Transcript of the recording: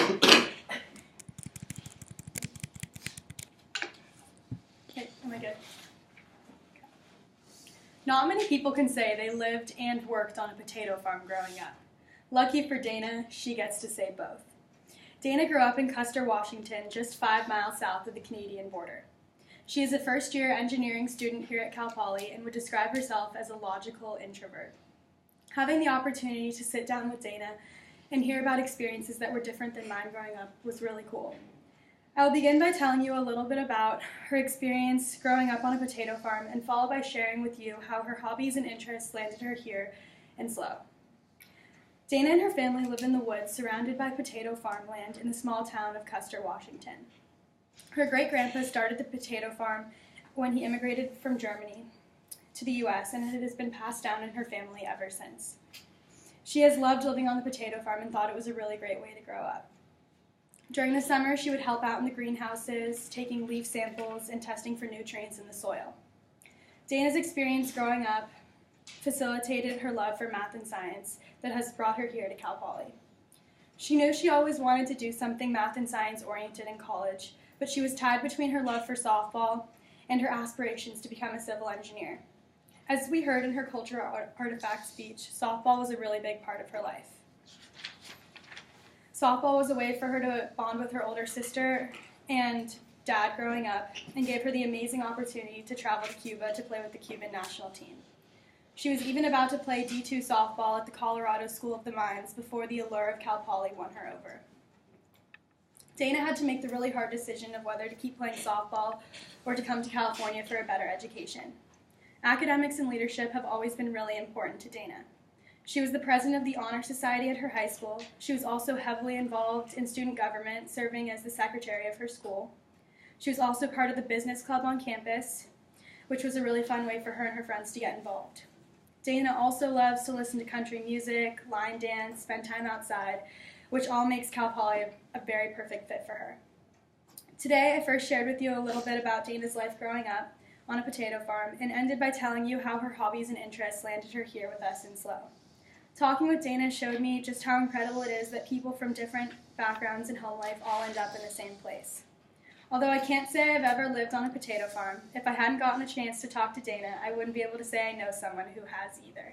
Okay, am I good? Not many people can say they lived and worked on a potato farm growing up. Lucky for Dana, she gets to say both. Dana grew up in Custer, Washington, just 5 miles south of the Canadian border. She is a first-year engineering student here at Cal Poly and would describe herself as a logical introvert. Having the opportunity to sit down with Dana and hear about experiences that were different than mine growing up was really cool. I will begin by telling you a little bit about her experience growing up on a potato farm and follow by sharing with you how her hobbies and interests landed her here in SLO. Dana and her family live in the woods surrounded by potato farmland in the small town of Custer, Washington. Her great-grandpa started the potato farm when he immigrated from Germany to the U.S., and it has been passed down in her family ever since. She has loved living on the potato farm and thought it was a really great way to grow up. During the summer, she would help out in the greenhouses, taking leaf samples and testing for nutrients in the soil. Dana's experience growing up facilitated her love for math and science that has brought her here to Cal Poly. She knew she always wanted to do something math and science oriented in college, but she was tied between her love for softball and her aspirations to become a civil engineer. As we heard in her cultural artifact speech, softball was a really big part of her life. Softball was a way for her to bond with her older sister and dad growing up and gave her the amazing opportunity to travel to Cuba to play with the Cuban national team. She was even about to play D2 softball at the Colorado School of the Mines before the allure of Cal Poly won her over. Dana had to make the really hard decision of whether to keep playing softball or to come to California for a better education. Academics and leadership have always been really important to Dana. She was the president of the Honor Society at her high school. She was also heavily involved in student government, serving as the secretary of her school. She was also part of the business club on campus, which was a really fun way for her and her friends to get involved. Dana also loves to listen to country music, line dance, spend time outside, which all makes Cal Poly a very perfect fit for her. Today, I first shared with you a little bit about Dana's life growing up on a potato farm and ended by telling you how her hobbies and interests landed her here with us in SLO. Talking with Dana showed me just how incredible it is that people from different backgrounds in home life all end up in the same place. Although I can't say I've ever lived on a potato farm, if I hadn't gotten a chance to talk to Dana, I wouldn't be able to say I know someone who has either.